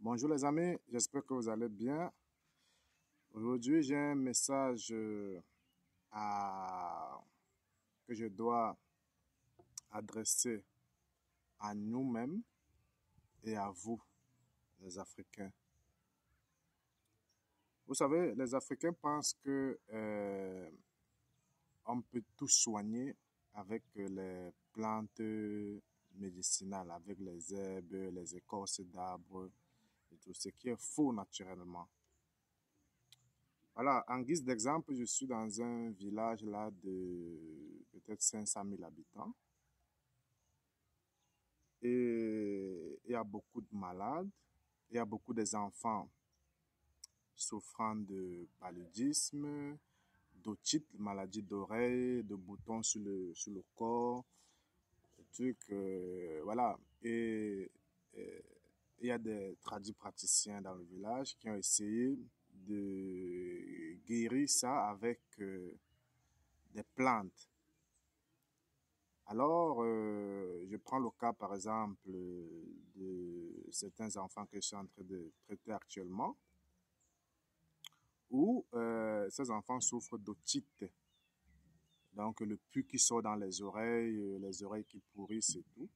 Bonjour les amis, j'espère que vous allez bien. Aujourd'hui, j'ai un message que je dois adresser à nous-mêmes et à vous, les Africains. Vous savez, les Africains pensent que on peut tout soigner avec les plantes médicinales, avec les herbes, les écorces d'arbres et tout ce qui est faux naturellement. Voilà, en guise d'exemple, je suis dans un village là de peut-être 500 000 habitants et il y a beaucoup de malades, il y a beaucoup d'enfants souffrant de paludisme, d'otite, maladie d'oreille, de boutons sur le corps, des trucs, voilà. Et il y a des praticiens dans le village qui ont essayé de guérir ça avec des plantes. Alors, je prends le cas, par exemple, de certains enfants que je suis en train de traiter actuellement, où ces enfants souffrent d'otite. Donc, le pus qui sort dans les oreilles qui pourrissent et tout.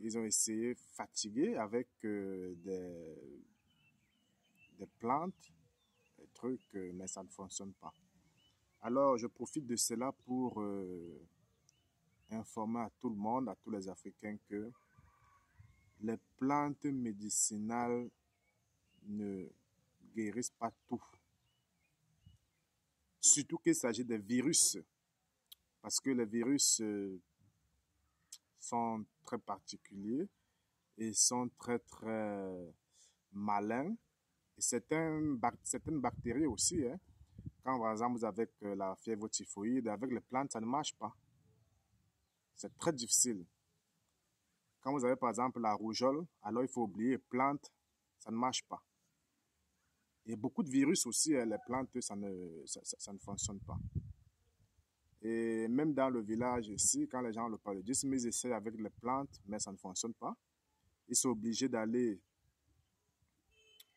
Ils ont essayé fatigués avec des plantes, des trucs, mais ça ne fonctionne pas. Alors, je profite de cela pour informer à tout le monde, à tous les Africains, que les plantes médicinales ne guérissent pas tout. Surtout qu'il s'agit des virus, parce que les virus sont très particuliers et sont très, très malins. Et certaines bactéries aussi, hein. Quand par exemple vous avez la fièvre typhoïde, avec les plantes, ça ne marche pas. C'est très difficile. Quand vous avez par exemple la rougeole, alors il faut oublier plantes, ça ne marche pas. Et beaucoup de virus aussi, hein, les plantes, ça ne fonctionne pas. Et même dans le village ici, quand les gens ont le paludisme, ils essaient avec les plantes, mais ça ne fonctionne pas. Ils sont obligés d'aller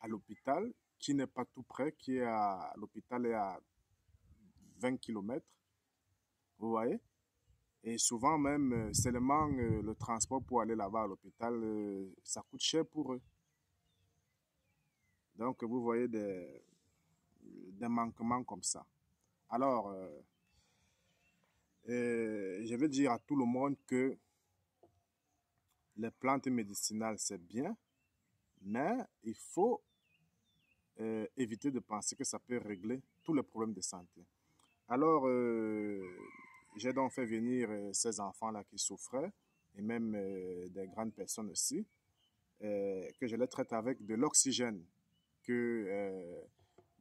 à l'hôpital, qui n'est pas tout près, qui est à l'hôpital est à 20 kilomètres. Vous voyez? Et souvent même, seulement le transport pour aller là-bas à l'hôpital, ça coûte cher pour eux. Donc, vous voyez des manquements comme ça. Alors, je veux dire à tout le monde que les plantes médicinales, c'est bien, mais il faut éviter de penser que ça peut régler tous les problèmes de santé. Alors, j'ai donc fait venir ces enfants-là qui souffraient, et même des grandes personnes aussi, que je les traite avec de l'oxygène, que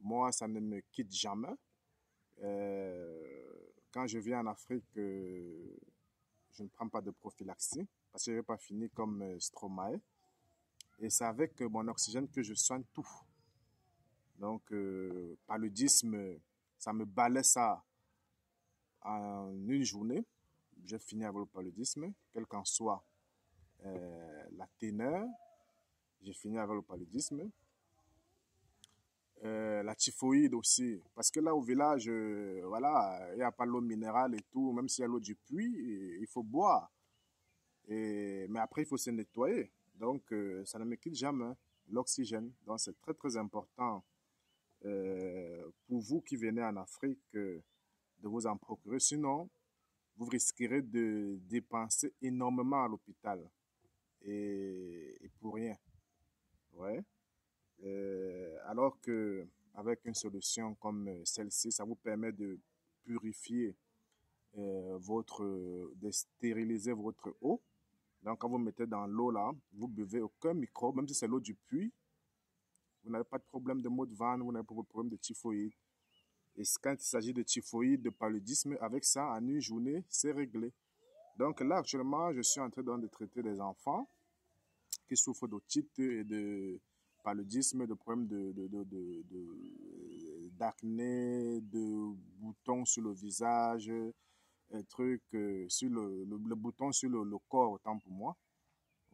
moi, ça ne me quitte jamais. Quand je viens en Afrique, je ne prends pas de prophylaxie, parce que je ne vais pas finir comme Stromae. Et c'est avec mon oxygène que je soigne tout. Donc, paludisme, ça me balait ça en une journée. J'ai fini avec le paludisme, quel qu'en soit la teneur. J'ai fini avec le paludisme. La typhoïde aussi. Parce que là, au village, voilà, il n'y a pas l'eau minérale et tout. Même s'il y a l'eau du puits, il faut boire. Mais après, il faut se nettoyer. Donc, ça ne me quitte jamais. L'oxygène. Donc, c'est très, très important pour vous qui venez en Afrique de vous en procurer. Sinon, vous risquerez de dépenser énormément à l'hôpital. Et pour rien. Ouais. Alors que avec une solution comme celle-ci, ça vous permet de purifier de stériliser votre eau. Donc, quand vous mettez dans l'eau là, vous buvez aucun microbe, même si c'est l'eau du puits, vous n'avez pas de problème de maux de ventre, vous n'avez pas de problème de typhoïde. Et quand il s'agit de typhoïde, de paludisme, avec ça, en une journée, c'est réglé. Donc là, actuellement, je suis en train de traiter des enfants qui souffrent d'otite et de paludisme, de problèmes d'acné, de boutons sur le visage, trucs sur le bouton sur le corps, autant pour moi.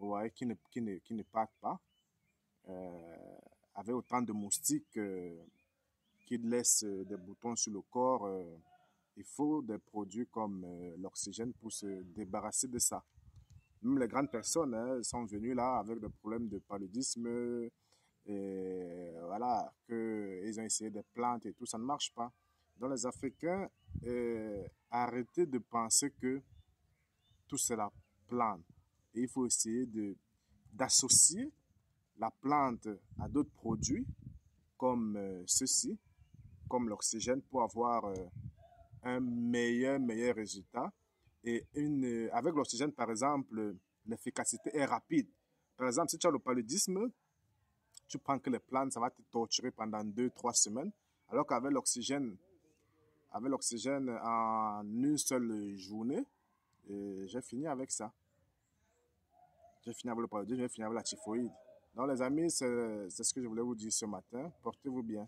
ouais, qui ne partent pas, avec autant de moustiques qui laissent des boutons sur le corps. Il faut des produits comme l'oxygène pour se débarrasser de ça. Même les grandes personnes hein, sont venues là avec des problèmes de paludisme, et voilà, qu'ils ont essayé des plantes et tout, ça ne marche pas. Donc les Africains, arrêtez de penser que tout c'est la plante. Et il faut essayer d'associer la plante à d'autres produits comme ceci, comme l'oxygène, pour avoir un meilleur résultat. Et avec l'oxygène, par exemple, l'efficacité est rapide. Par exemple, si tu as le paludisme, tu prends que les plantes, ça va te torturer pendant 2, 3 semaines. Alors avec l'oxygène en une seule journée, j'ai fini avec ça. J'ai fini avec le paludisme, j'ai fini avec la typhoïde. Donc les amis, c'est ce que je voulais vous dire ce matin. Portez-vous bien.